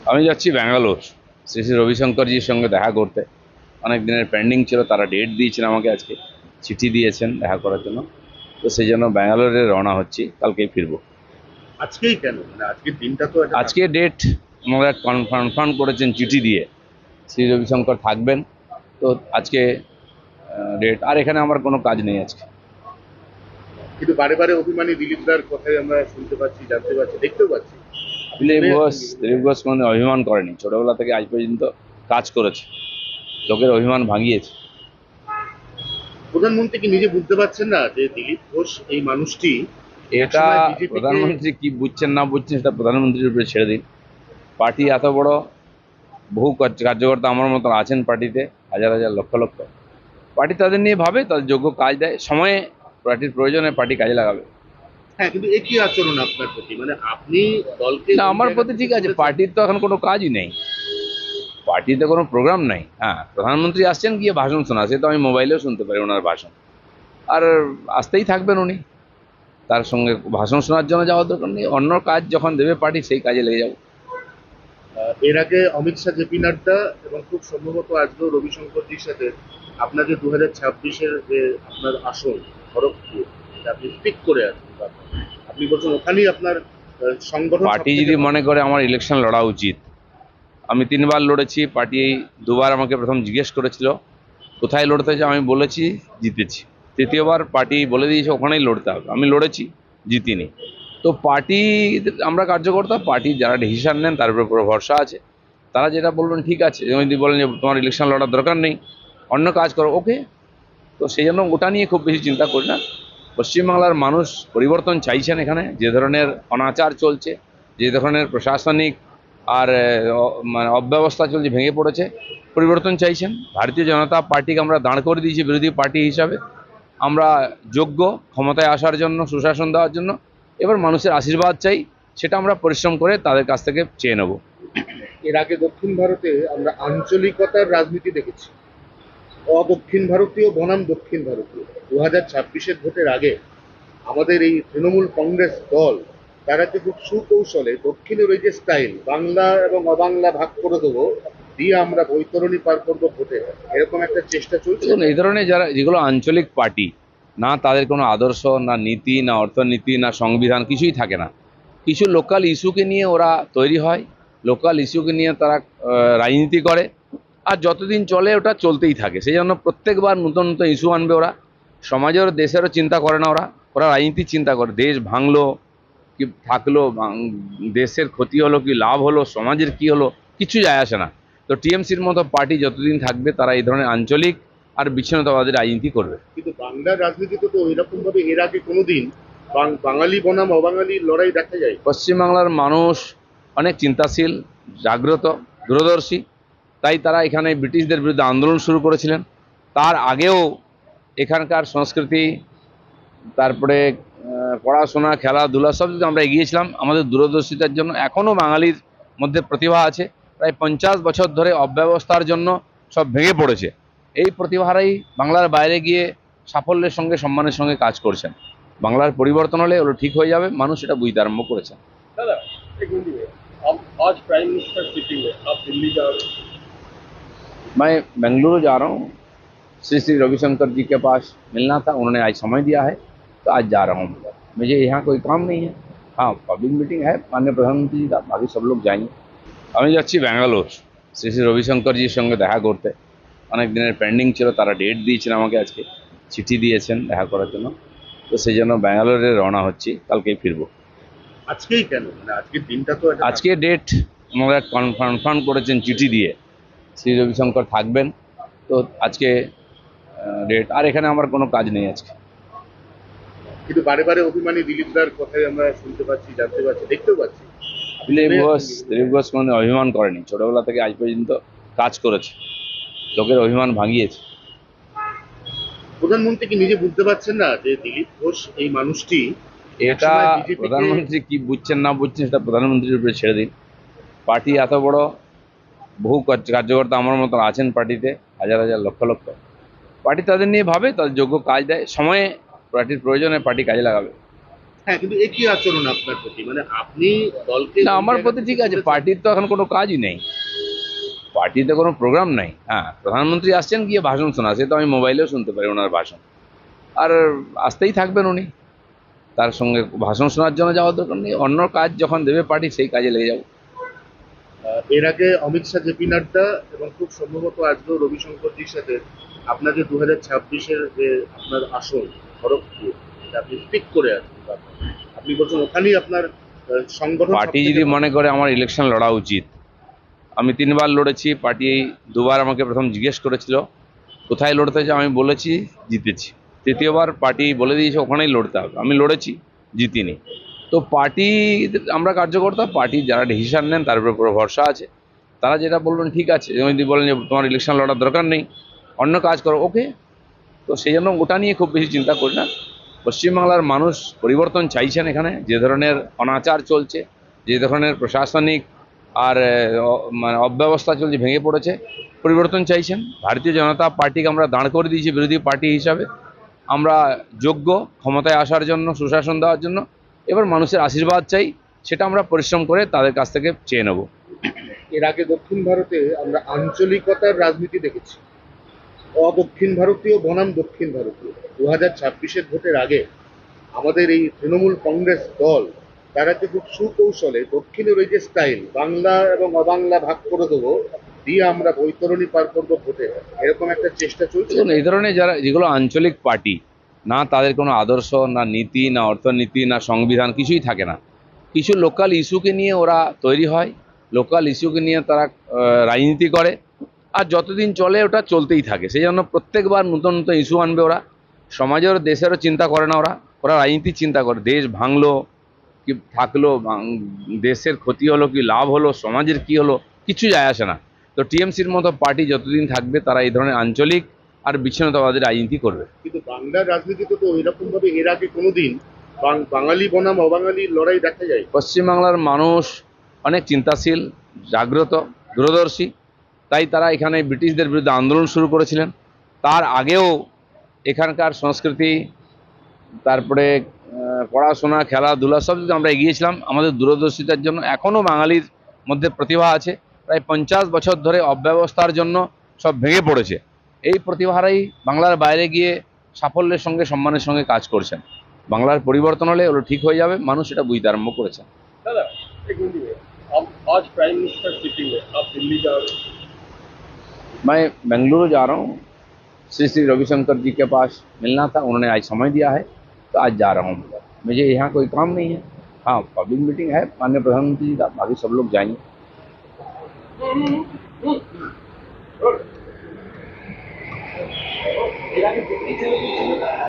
আমি যাচ্ছি ব্যাঙ্গালোর শ্রী শ্রী রবিশঙ্করজির সঙ্গে দেখা করতে। অনেক দিনের পেন্ডিং ছিল, তারা ডেট দিয়েছেন আমাকে, আজকে চিঠি দিয়েছেন দেখা করার জন্য। তো সেই জন্য ব্যাঙ্গালোরে রওনা হচ্ছি, কালকেই ফিরবো। আজকেই কেন? মানে আজকের দিনটা তো একটা আজকে ডেট আমরা কনফার্ম করেছেন চিঠি দিয়ে, শ্রী রবিশঙ্কর থাকবেন। তো আজকে ডেট, আর এখানে আমার কোনো কাজ নেই আজকে। কিন্তু বারে বারে অভিমানী দিলীপদার কথাই আমরা শুনতে পাচ্ছি, জানতে পাচ্ছি, দেখতেও পাচ্ছি। আপনি দিলীপ ঘোষ কোনো অভিমান করেনি, ছোটবেলা থেকে আজ পর্যন্ত কাজ করেছে, লোকের অভিমান ভাঙিয়েছে। প্রধানমন্ত্রী কি নিজে বুঝতে পারছেন না যে দিলীপ ঘোষ এই মানুষটি এটা একসময় বিজেপিকে? প্রধানমন্ত্রী কি বুঝছেন না বুঝছেন সেটা প্রধানমন্ত্রীর উপরে ছেড়ে দিন। পার্টি এত বড়, বহু কার্যকর্তা আমার মতো আছেন পার্টিতে, হাজার হাজার লক্ষ লক্ষ। পার্টি তাদের নিয়ে ভাবে, তাদের যোগ্য কাজ দেয়, সময়ে পার্টির প্রয়োজনে পার্টি কাজে লাগাবে। হ্যাঁ, কিন্তু একই আচরণ আপনার প্রতি, মানে আপনি দলকে না, কোন আমার জায়গা প্রতি থেকে ঠিক আছে, তুলেছেন? পার্টির তো এখন কোনো কাজই নেই, পার্টিতে কোনো প্রোগ্রাম নাই। হ্যাঁ, প্রধানমন্ত্রী আসছেন, গিয়ে ভাষণ শোনা, সে তো আমি মোবাইলেও শুনতে পারি ওনার ভাষণ। আর আসতেই থাকবেন উনি, তার সঙ্গে ভাষণ শোনার জন্য যাওয়ার দরকার নেই। অন্য কাজ যখন দেবে পার্টি, সেই কাজে লেগে যাবো। এর আগে অমিত শাহ, জেপি নাড্ডা এবং খুব সম্ভবত আজকেও রবিশঙ্করজির সাথে আপনার যে 2026-এর যে আপনার আসন খড়গপুর, এটা আপনি স্টিক করে আছেন, বা আপনি বলছেন ওখানেই আপনার সংগঠন সব পার্টি থেকে যদি ভালো। মনে করে আমার ইলেকশন লড়া উচিত, আমি 3বার লড়েছি। পার্টি দুবার আমাকে প্রথম জিজ্ঞেস করেছিল কোথায় লড়তে চাও, আমি বলেছি জিতেছি। তৃতীয়বার পার্টি বলে দিয়েছে ওখানেই লড়তে হবে, আমি লড়েছি, জিতিনি। তো পার্টি, আমরা কার্যকর্তা, পার্টি যারা ডিসিশন নেন তার উপর পুরো ভরসা আছে। তারা যেটা বলবেন ঠিক আছে, যদি বলেন যে তোমার ইলেকশন লড়ার দরকার নেই, অন্য কাজ করো, ওকে। তো সেই জন্য ওটা নিয়ে খুব বেশি চিন্তা করি না। পশ্চিমবাংলার মানুষ পরিবর্তন চাইছেন। এখানে যে ধরনের অনাচার চলছে, যে ধরনের প্রশাসনিক আর মানে অব্যবস্থা চলছে, ভেঙে পড়েছে, পরিবর্তন চাইছেন। ভারতীয় জনতা পার্টিকে আমরা দাঁড় করে দিয়েছি বিরোধী পার্টি হিসাবে। আমরা যোগ্য ক্ষমতায় আসার জন্য, সুশাসন দেওয়ার জন্য। এবার মানুষের আশীর্বাদ চাই, সেটা আমরা পরিশ্রম করে তাদের কাছ থেকে চেয়ে নেব। এর আগে দক্ষিণ ভারতে আমরা আঞ্চলিকতার রাজনীতি দেখেছি, অদক্ষিণ ভারতীয় বনাম দক্ষিণ ভারতীয়। 2026-এর ভোটের আগে আমাদের এই তৃণমূল কংগ্রেস দল, তারা তো খুব সুকৌশলে দক্ষিণের ওই যে স্টাইল, বাংলা এবং অবাংলা ভাগ করে দেবো, দিয়ে আমরা বৈতরণী পার করবো ভোটে, এরকম একটা চেষ্টা চলছে। দেখুন, এই ধরনের যারা, যেগুলো আঞ্চলিক পার্টি, না তাদের কোনো আদর্শ, না নীতি, না অর্থনীতি, না সংবিধান, কিছুই থাকে না। কিছু লোকাল ইস্যুকে নিয়ে ওরা তৈরি হয়, লোকাল ইস্যুকে নিয়ে তারা রাজনীতি করে। আর যতদিন চলে ওটা চলতেই থাকে। সেই জন্য প্রত্যেকবার নতুন নতুন ইস্যু আনবে ওরা। সমাজের দেশেরও চিন্তা করে না ওরা, ওরা রাজনীতির চিন্তা করে। দেশ ভাঙলো কি থাকলো, দেশের ক্ষতি হলো কি লাভ হলো, সমাজের কি হলো, কিছু যায় আসে না। তো টিএমসির মতো পার্টি যতদিন থাকবে, তারা এই ধরনের আঞ্চলিক আর বিচ্ছিন্নতাবাদী রাজনীতি করবে। কিন্তু বাংলার রাজনীতিতে তো এরকম ভাবে এর আগে কোনোদিন বাঙালি বনাম অবাঙালি লড়াই দেখা যায়। পশ্চিমবাংলার মানুষ অনেক চিন্তাশীল, জাগ্রত, দূরদর্শী। তাই তারা এখানে ব্রিটিশদের বিরুদ্ধে আন্দোলন শুরু করেছিলেন। তার আগেও এখানকার সংস্কৃতি, তারপরে পড়াশোনা, খেলাধুলা, সব যদি আমরা এগিয়েছিলাম আমাদের দূরদর্শিতার জন্য। এখনও বাঙালির মধ্যে প্রতিভা আছে। প্রায় 50 বছর ধরে অব্যবস্থার জন্য সব ভেঙে পড়েছে। এই প্রতিভারাই বাংলার বাইরে গিয়ে সাফল্যের সঙ্গে, সম্মানের সঙ্গে কাজ করছেন। বাংলার পরিবর্তন হলে ওগুলো ঠিক হয়ে যাবে, মানুষ এটা বুঝতে আরম্ভ করেছেন। दादा, एक मिनट है। आप आज प्राइम मिनिस्टर सिटिंग है, आप दिल्ली जा रहे हो। मैं बेंगलुरु जा रहा हूँ, श्री श्री रविशंकर जी के पास मिलना था, उन्होंने आज समय दिया है, तो आज जा रहा हूँ। मुझे यहाँ कोई काम नहीं है। हाँ, पब्लिक मीटिंग है माननीय प्रधानमंत्री जी का, बाकी सब लोग जाएंगे। আমি যাচ্ছি ব্যাঙ্গালোর শ্রী শ্রী রবিশঙ্করজির সঙ্গে দেখা করতে। অনেক দিনের পেন্ডিং ছিল, তারা ডেট দিয়েছেন আমাকে, আজকে চিঠি দিয়েছেন দেখা করার জন্য। তো সেই জন্য ব্যাঙ্গালোরে রওনা হচ্ছি, কালকেই ফিরবো। আজকেই কেন? মানে আজকের দিনটা তো একটা আজকে ডেট আমরা কনফার্ম করেছেন চিঠি দিয়ে, শ্রী রবিশঙ্কর থাকবেন। তো আজকে ডেট, আর এখানে আমার কোনো কাজ নেই আজকে। কিন্তু বারে বারে অভিমানী দিলীপদার কথাই আমরা শুনতে পাচ্ছি, জানতে পাচ্ছি, দেখতেও পাচ্ছি। দিলীপ ঘোষ কোনো অভিমান করেনি, ছোটবেলা থেকে আজ পর্যন্ত কাজ করেছে, লোকের অভিমান ভাঙিয়েছে। প্রধানমন্ত্রী কি নিজে বুঝতে পারছেন না যে দিলীপ ঘোষ এই মানুষটি এটা একসময় বিজেপিকে? প্রধানমন্ত্রী কি বুঝছেন না বুঝছেন সেটা প্রধানমন্ত্রীর উপরে ছেড়ে দিন। পার্টি এত বড়, বহু কার্যকর্তা আমার মতো আছেন পার্টিতে, হাজার হাজার লক্ষ লক্ষ। পার্টি তাদের নিয়ে ভাবে, তাদের যোগ্য কাজ দেয়, সময়ে পার্টির প্রয়োজনে পার্টি কাজে লাগাবে। হ্যাঁ, কিন্তু একই আচরণ আপনার প্রতি, মানে আপনি দলকে না, ওই আমার জায়গা প্রতি থেকে ঠিক আছে, তুলেছেন। পার্টির তো এখন কোনো কাজই নেই, পার্টিতে কোনো প্রোগ্রাম নাই। হ্যাঁ, প্রধানমন্ত্রী আসছেন গিয়ে ভাষণ শোনা, সে তো আমি মোবাইলেও শুনতে পারি ওনার ভাষণ, আর আসতেই থাকবেন উনি, তার সঙ্গে ভাষণ শোনার জন্য যাওয়ার দরকার নেই, অন্য কাজ যখন দেবে পার্টি সেই কাজে লেগে যাবো। এর আগে অমিত শাহ, জেপি নাড্ডা এবং খুব সম্ভবত আজকেও রবিশঙ্করজির সাথে আপনাদের 2026-এর যে আপনার আসন খড়গপুর, এটা আপনি পিক করে আছেন, বা আপনি বলছেন ওখানেই আপনার সংগঠন পার্টি সবথেকে যদি ভালো। মনে করে আমার ইলেকশন লড়া উচিত, আমি 3বার লড়েছি, পার্টি দুবার আমাকে প্রথম জিজ্ঞেস করেছিল কোথায় লড়তে চাও, আমি বলেছি জিতেছি। তৃতীয়বার পার্টি বলে দিয়েছে ওখানেই লড়তে হবে, আমি লড়েছি, জিতিনি। তো পার্টি, আমরা কার্যকর্তা, পার্টি যারা ডিসিশন নেন তার উপরে পুরো ভরসা আছে, তারা যেটা বলবেন ঠিক আছে। যদি বলেন যে তোমার ইলেকশন লড়ার দরকার নেই, অন্য কাজ করো, ওকে। তো সেই জন্য ওটা নিয়ে খুব বেশি চিন্তা করি না। পশ্চিমবাংলার মানুষ পরিবর্তন চাইছেন, এখানে যে ধরনের অনাচার চলছে, যে ধরনের প্রশাসনিক আর মানে অব্যবস্থা চলছে, ভেঙে পড়েছে, পরিবর্তন চাইছেন। ভারতীয় জনতা পার্টিকে আমরা দাঁড় করে দিয়েছি বিরোধী পার্টি হিসাবে, আমরা যোগ্য ক্ষমতায় আসার জন্য, সুশাসন দেওয়ার জন্য। এবার মানুষের আশীর্বাদ চাই, সেটা আমরা পরিশ্রম করে তাদের কাছ থেকে চেয়ে নেব। এর আগে দক্ষিণ ভারতে আমরা আঞ্চলিকতার রাজনীতি দেখেছি, অদক্ষিণ ভারতীয় বনাম দক্ষিণ ভারতীয়। 2026-এর ভোটের আগে আমাদের এই তৃণমূল কংগ্রেস দল, তারা কিন্তু সুকৌশলে দক্ষিণের ওই যে স্টাইল, বাংলা এবং অবাংলা ভাগ করে দেবো, দিয়ে আমরা বৈতরণী পার করবো ভোটে, এরকম একটা চেষ্টা চলছে। দেখুন, এই ধরনের যারা, যেগুলো আঞ্চলিক পার্টি, না তাদের কোনো আদর্শ, না নীতি, না অর্থনীতি, না সংবিধান, কিছুই থাকে না। কিছু লোকাল ইস্যুকে নিয়ে ওরা তৈরি হয়, লোকাল ইস্যুকে নিয়ে তারা রাজনীতি করে, আর যতদিন চলে ওটা চলতেই থাকে। সেই জন্য প্রত্যেকবার নতুন নতুন ইস্যু আনবে ওরা, সমাজের দেশেরও চিন্তা করে না ওরা, ওরা রাজনীতির চিন্তা করে। দেশ ভাঙলো কি থাকলো, দেশের ক্ষতি হলো কি লাভ হলো, সমাজের কি হলো, কিছু যায় আসে না। তো টিএমসির মতো পার্টি যতদিন থাকবে তারা এই ধরনের আঞ্চলিক আর বিচ্ছিন্নতাবাদী রাজনীতি করবে। কিন্তু বাংলার রাজনীতিতে তো এরকম ভাবে এর আগে কোনোদিন বাঙালি বনাম অবাঙালি লড়াই দেখা যায়। পশ্চিমবাংলার মানুষ অনেক চিন্তাশীল, জাগ্রত, দূরদর্শী, তাই তারা এখানে ব্রিটিশদের বিরুদ্ধে আন্দোলন শুরু করেছিলেন। তার আগেও এখানকার সংস্কৃতি, তারপরে পড়াশোনা, খেলাধুলা সব দিকে আমরা এগিয়েছিলাম আমাদের দূরদর্শিতার জন্য। এখনও বাঙালির মধ্যে প্রতিভা আছে, প্রায় 50 বছর ধরে অব্যবস্থার জন্য সব ভেঙে পড়েছে, এই প্রতিভারাই বাংলার বাইরে গিয়ে সাফল্যের সঙ্গে, সম্মানের সঙ্গে কাজ করছেন। বাংলার পরিবর্তন হলে ওগুলো ঠিক হয়ে যাবে, মানুষ এটা বুঝতে আরম্ভ করেছেন। दादा एक मिनट आप आज प्राइम मिनिस्टर सिटिंग है, आप दिल्ली जा रहे हो। मैं बेंगलुरु जा रहा हूँ, श्री श्री रविशंकर जी के पास मिलना था, उन्होंने आज समय दिया है, तो आज जा रहा हूँ। मुझे यहाँ कोई काम नहीं है। हाँ, पब्लिक मीटिंग है माननीय प्रधानमंत्री जी का, बाकी सब लोग जाएंगे।